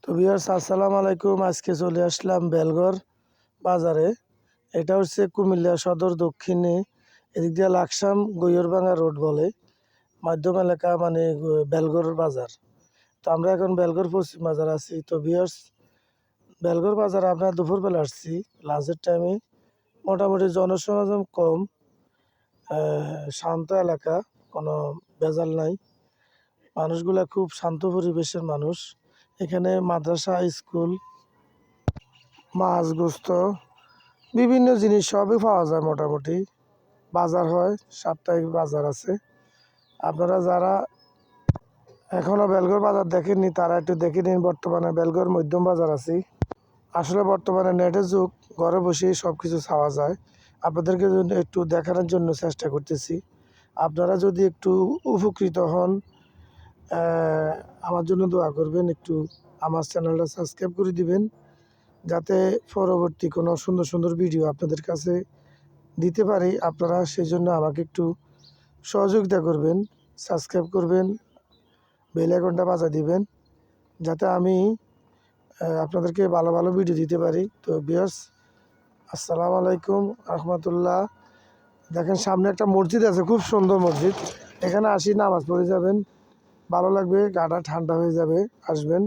তো ভিউয়ার্স আসসালামু আলাইকুম। আজকে চলে আসলাম বেলগড় বাজারে। এটা হচ্ছে কুমিল্লা সদর দক্ষিণে, এদিক দিয়ে লাকসাম গৈরবাঙ্গা রোড বলে, মাধ্যম এলাকা মানে বেলগড় বাজার। তো আমরা এখন বেলগড় পশ্চিম বাজার আছি। তো ভিউয়ার্স বেলগড় বাজার আমরা দুপুরবেলা আসছি লাঞ্চের টাইমে। মোটামুটি জনসমাগম কম, শান্ত এলাকা, কোনো ভেজাল নাই। মানুষগুলা খুব শান্ত পরিবেশের মানুষ। এখানে মাদ্রাসা, স্কুল, মাছ, গোস্ত, বিভিন্ন জিনিস সবই পাওয়া যায়। মোটামুটি বাজার হয়, সাপ্তাহিক বাজার আছে। আপনারা যারা এখনও বেলগড় বাজার দেখেননি তারা একটু দেখে নিন। বর্তমানে বেলগড় মধ্যম বাজার আছি। আসলে বর্তমানে নেটের যুগ, ঘরে বসেই সব কিছু চাওয়া যায়। আপনাদেরকে একটু দেখানোর জন্য চেষ্টা করতেছি। আপনারা যদি একটু উপকৃত হন, আমার জন্য দোয়া করবেন। একটু আমার চ্যানেলটা সাবস্ক্রাইব করে দিবেন, যাতে পরবর্তী কোনো সুন্দর সুন্দর ভিডিও আপনাদের কাছে দিতে পারি। আপনারা সেই জন্য আমাকে একটু সহযোগিতা করবেন, সাবস্ক্রাইব করবেন, বেল আইকনটা বাজিয়ে দিবেন, যাতে আমি আপনাদেরকে ভালো ভালো ভিডিও দিতে পারি। তো ভিউয়ার্স আসসালামু আলাইকুম রহমতুল্লাহ। দেখেন সামনে একটা মসজিদ আছে, খুব সুন্দর মসজিদ। এখানে আসি নামাজ পড়ে যাবেন, ভালো লাগবে, গাটা ঠান্ডা হয়ে যাবে। আসবেন।